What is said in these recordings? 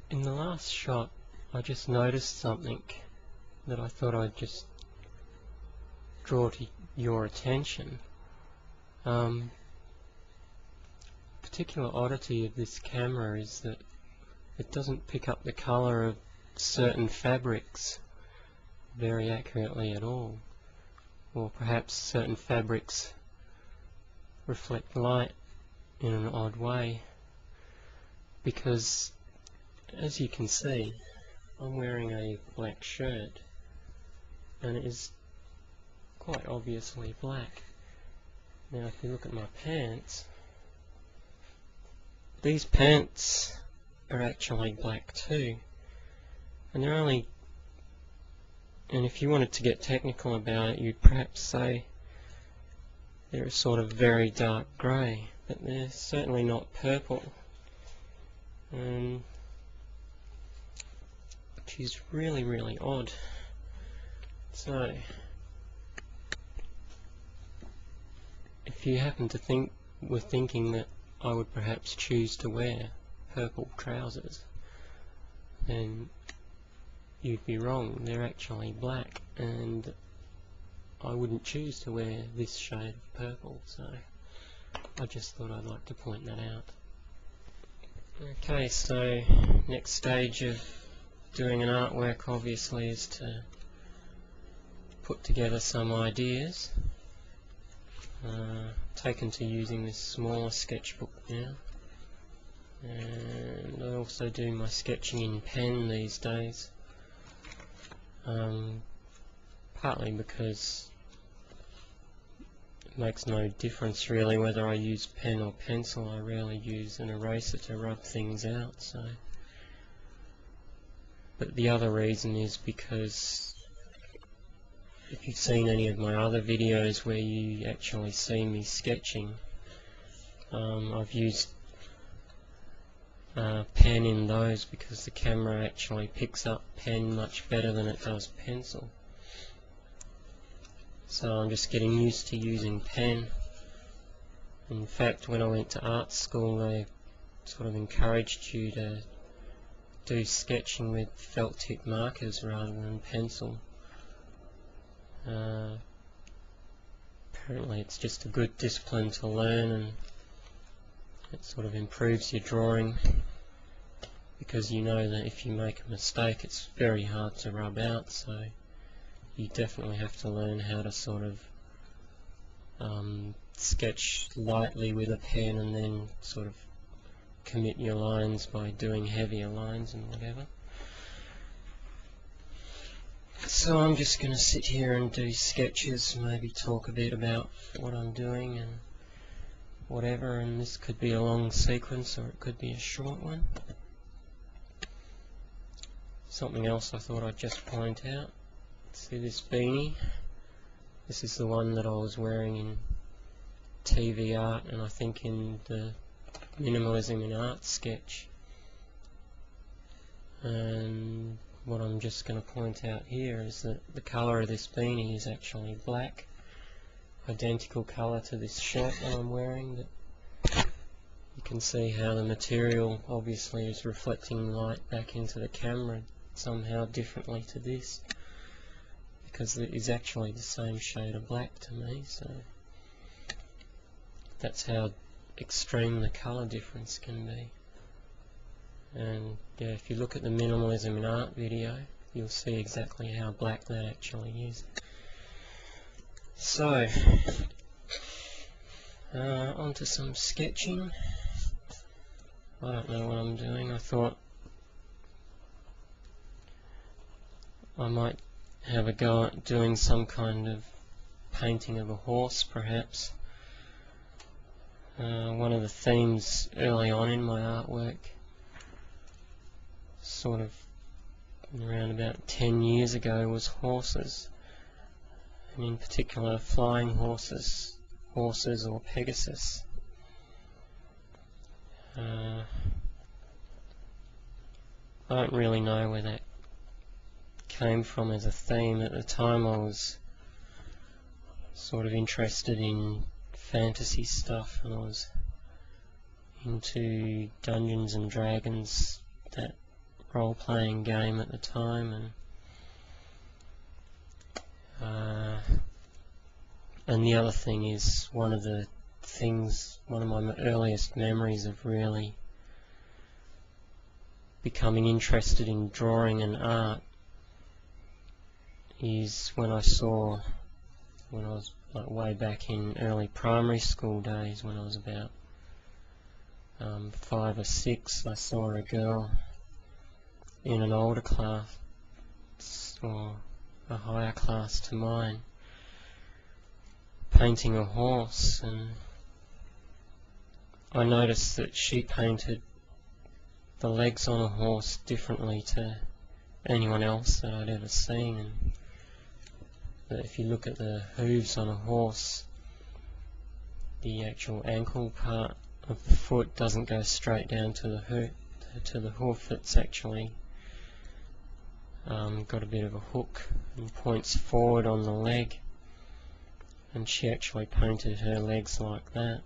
In the last shot, I just noticed something that I thought I'd just draw to your attention. Particular oddity of this camera is that it doesn't pick up the colour of certain fabrics very accurately at all, or perhaps certain fabrics reflect light in an odd way, because as you can see, I'm wearing a black shirt and it is quite obviously black. Now if you look at my pants, these pants are actually black too, and they're only, and if you wanted to get technical about it, you'd perhaps say they're a sort of very dark grey, but they're certainly not purple, which is really odd. So if you happen to were thinking that I would perhaps choose to wear purple trousers, then you'd be wrong. They're actually black, and I wouldn't choose to wear this shade of purple, so I just thought I'd like to point that out. Okay, so next stage of doing an artwork obviously is to put together some ideas. Taken to using this smaller sketchbook now, and I also do my sketching in pen these days, partly because it makes no difference really whether I use pen or pencil. I rarely use an eraser to rub things out, but the other reason is because if you've seen any of my other videos where you actually see me sketching, I've used pen in those because the camera actually picks up pen much better than it does pencil. So I'm just getting used to using pen. In fact, when I went to art school, they sort of encouraged you to do sketching with felt tip markers rather than pencil. Apparently it's just a good discipline to learn, and it sort of improves your drawing, because you know that if you make a mistake it's very hard to rub out, so you definitely have to learn how to sort of sketch lightly with a pen and then sort of commit your lines by doing heavier lines and whatever. So I'm just going to sit here and do sketches, maybe talk a bit about what I'm doing and whatever, and this could be a long sequence or it could be a short one. Something else I thought I'd just point out. See this beanie? This is the one that I was wearing in TV art, and I think in the Minimalism in Art sketch. And what I'm just going to point out here is that the colour of this beanie is actually black, identical colour to this shirt that I'm wearing. That you can see how the material obviously is reflecting light back into the camera somehow differently to this, because it is actually the same shade of black to me. So that's how extreme the colour difference can be. And yeah, if you look at the Minimalism in Art video, you'll see exactly how black that actually is. So, onto some sketching. I don't know what I'm doing. I thought I might have a go at doing some kind of painting of a horse, perhaps. One of the themes early on in my artwork, sort of around about 10 years ago, was horses, and in particular flying horses or Pegasus. I don't really know where that came from as a theme. At the time I was sort of interested in fantasy stuff, and I was into Dungeons and Dragons, that role-playing game at the time, and the other thing is one of my earliest memories of really becoming interested in drawing and art is when I was like way back in early primary school days, when I was about 5 or 6. I saw a girl in an older class, or a higher class to mine, painting a horse, and I noticed that she painted the legs on a horse differently to anyone else that I'd ever seen, and that if you look at the hooves on a horse, the actual ankle part of the foot doesn't go straight down to the hoof. It's actually got a bit of a hook and points forward on the leg, and she actually painted her legs like that.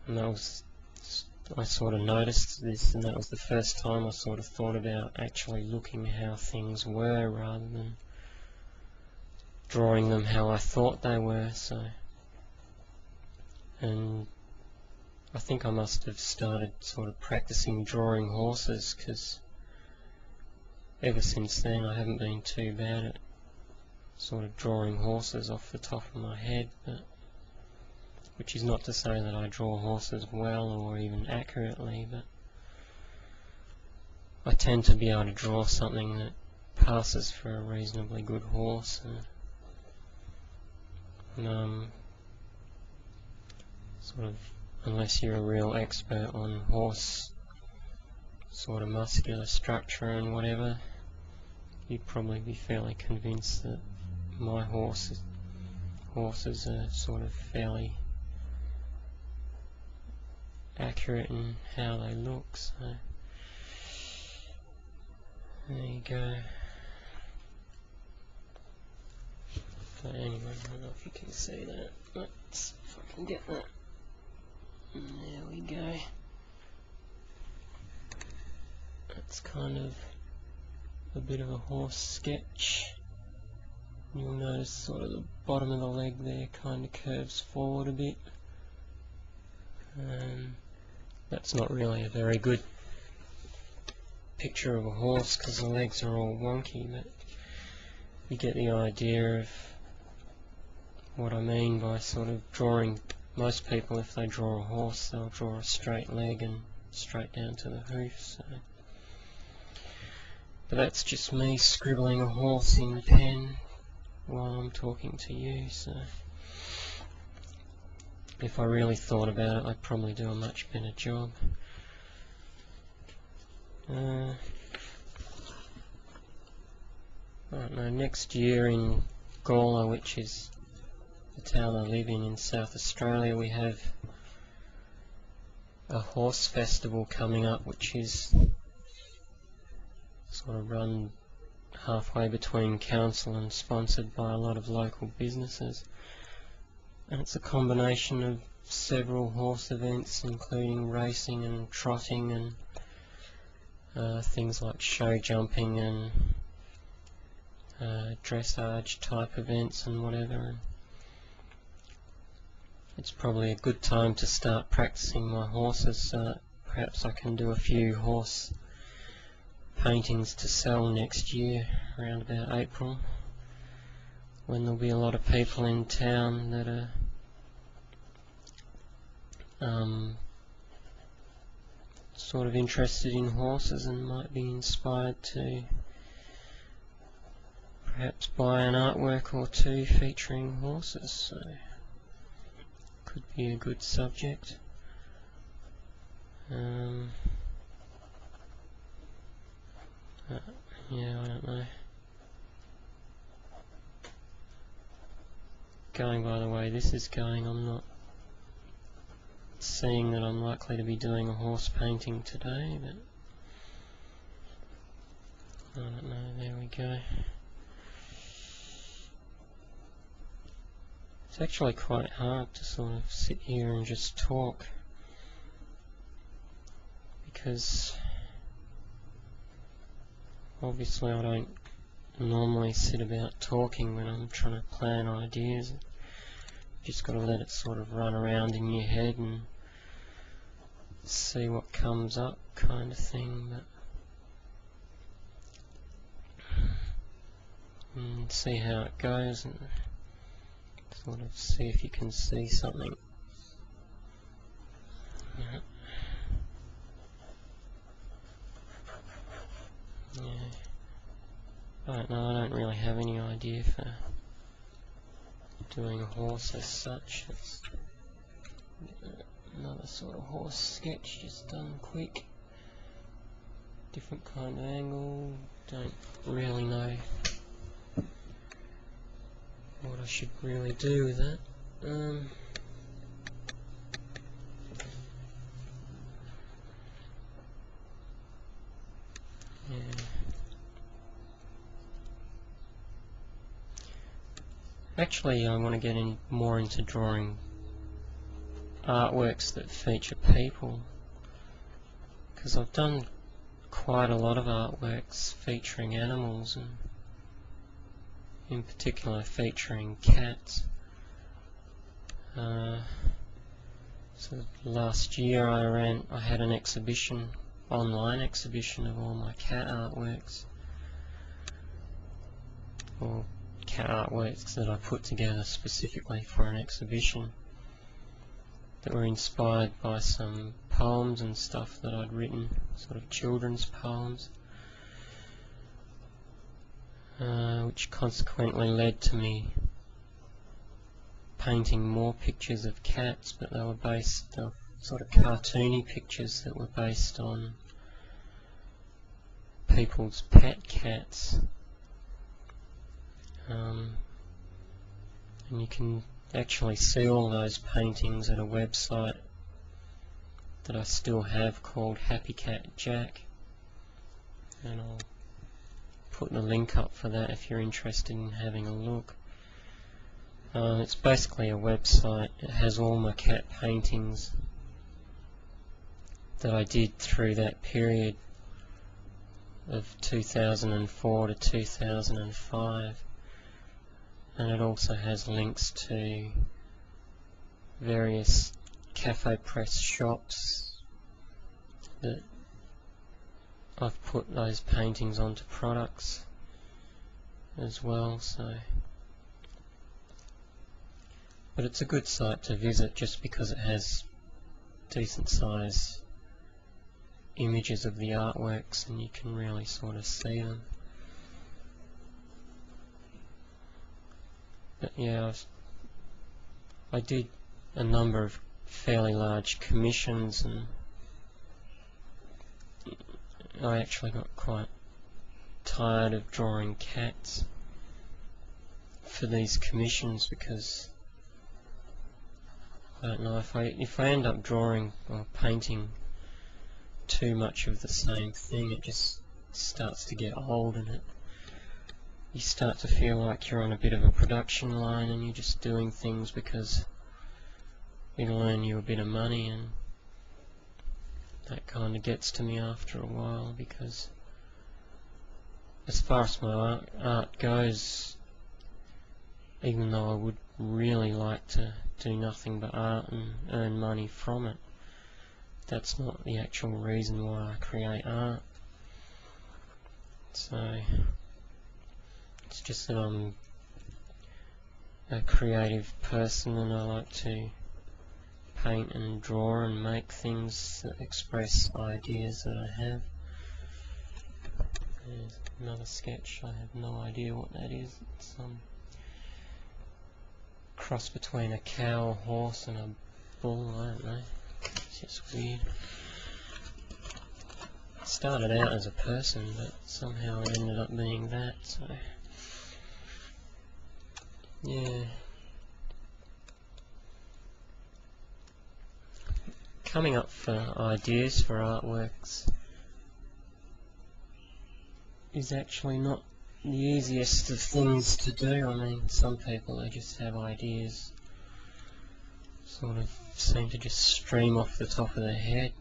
And I sort of noticed this, and that was the first time I sort of thought about actually looking how things were rather than drawing them how I thought they were. And I think I must have started sort of practicing drawing horses, because ever since then I haven't been too bad at sort of drawing horses off the top of my head, which is not to say that I draw horses well or even accurately, but I tend to be able to draw something that passes for a reasonably good horse, and sort of, unless you're a real expert on horse sort of muscular structure and whatever, you'd probably be fairly convinced that my horses are sort of fairly accurate in how they look. So there you go. But anyway, I don't know if you can see that. Let's see if I can get that. There we go. That's kind of a bit of a horse sketch. You'll notice sort of the bottom of the leg there kind of curves forward a bit. That's not really a very good picture of a horse because the legs are all wonky, but you get the idea of what I mean by sort of drawing. Most people, if they draw a horse, they'll draw a straight leg and straight down to the hoof. So. But that's just me scribbling a horse in pen while I'm talking to you. So if I really thought about it, I'd probably do a much better job. I don't know, next year in Gawler, which is the town I live in South Australia, we have a horse festival coming up, which is sort of run halfway between council and sponsored by a lot of local businesses, and it's a combination of several horse events, including racing and trotting and things like show jumping and dressage type events and whatever. It's probably a good time to start practicing my horses, so that perhaps I can do a few horse paintings to sell next year, around about April, when there'll be a lot of people in town that are sort of interested in horses and might be inspired to perhaps buy an artwork or two featuring horses. So could be a good subject. Yeah, I don't know. Going by the way this is going, I'm not seeing that I'm likely to be doing a horse painting today, but I don't know, there we go. It's actually quite hard to sort of sit here and just talk because obviously I don't normally sit about talking when I'm trying to plan ideas. Just got to let it sort of run around in your head and see what comes up, kind of thing. And see how it goes, and sort of see if you can see something. Yeah. I don't know, I don't really have any idea for doing a horse as such. It's another sort of horse sketch, just done quick. Different kind of angle, don't really know what I should really do with that. Yeah. Actually, I want to get more into drawing artworks that feature people, because I've done quite a lot of artworks featuring animals, and in particular featuring cats. So last year I had an exhibition, online exhibition of all my cat artworks, or cat artworks that I put together specifically for an exhibition, that were inspired by some poems and stuff that I'd written, sort of children's poems, which consequently led to me painting more pictures of cats, but they were based on sort of cartoony pictures that were based on people's pet cats. And you can actually see all those paintings at a website that I still have called Happy Cat Jack, and I'll put the link up for that if you're interested in having a look. It's basically a website. It has all my cat paintings that I did through that period of 2004 to 2005, and it also has links to various cafe press shops that I've put those paintings onto products as well. But it's a good site to visit just because it has decent size images of the artworks and you can really sort of see them. But yeah, I did a number of fairly large commissions, and I actually got quite tired of drawing cats for these commissions, because I don't know, if I end up drawing or painting too much of the same thing, it just starts to get old, and you start to feel like you're on a bit of a production line and you're just doing things because it'll earn you a bit of money, and that kind of gets to me after a while, because as far as my art goes, even though I would really like to do nothing but art and earn money from it, that's not the actual reason why I create art. So it's just that I'm a creative person and I like to paint and draw and make things that express ideas that I have. There's another sketch. I have no idea what that is. It's some cross between a cow, a horse and a bull. I don't know. It's just weird. It started out as a person, but somehow it ended up being that. So yeah. Coming up for ideas for artworks is actually not the easiest of things to do. I mean, some people, they just have ideas, sort of seem to just stream off the top of their head,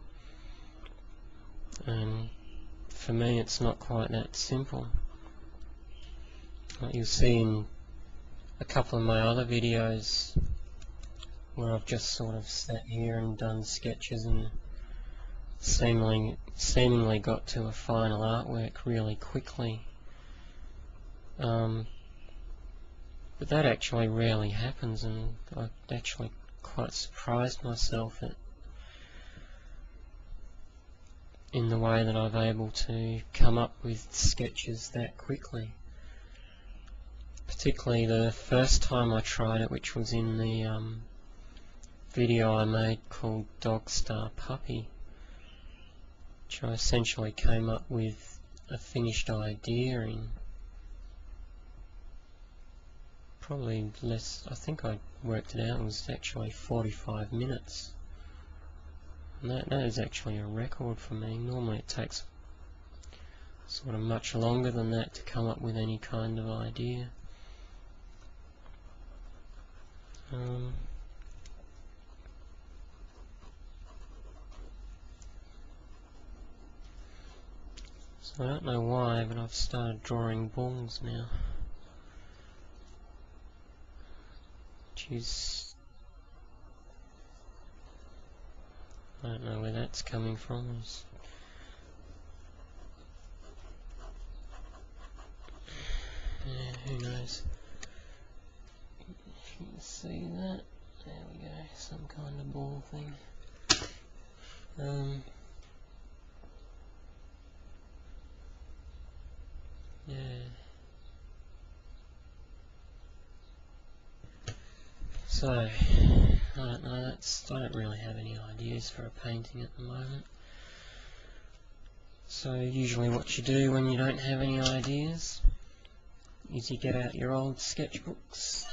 and for me it's not quite that simple. Like you'll see in a couple of my other videos where I've just sort of sat here and done sketches and seemingly got to a final artwork really quickly. But that actually rarely happens, and I've actually quite surprised myself in the way that I've able to come up with sketches that quickly. Particularly the first time I tried it, which was in the video I made called Dog Star Puppy, which I essentially came up with a finished idea in probably less. I think I worked it out, it was actually 45 minutes. And that is actually a record for me. Normally it takes sort of much longer than that to come up with any kind of idea. So I don't know why, but I've started drawing balls now, which is, I don't know where that's coming from. Yeah, who knows? If you can see that, there we go, some kind of ball thing. Yeah. So, I don't know, I don't really have any ideas for a painting at the moment. So usually what you do when you don't have any ideas is you get out your old sketchbooks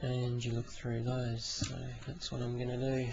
and you look through those. So that's what I'm going to do.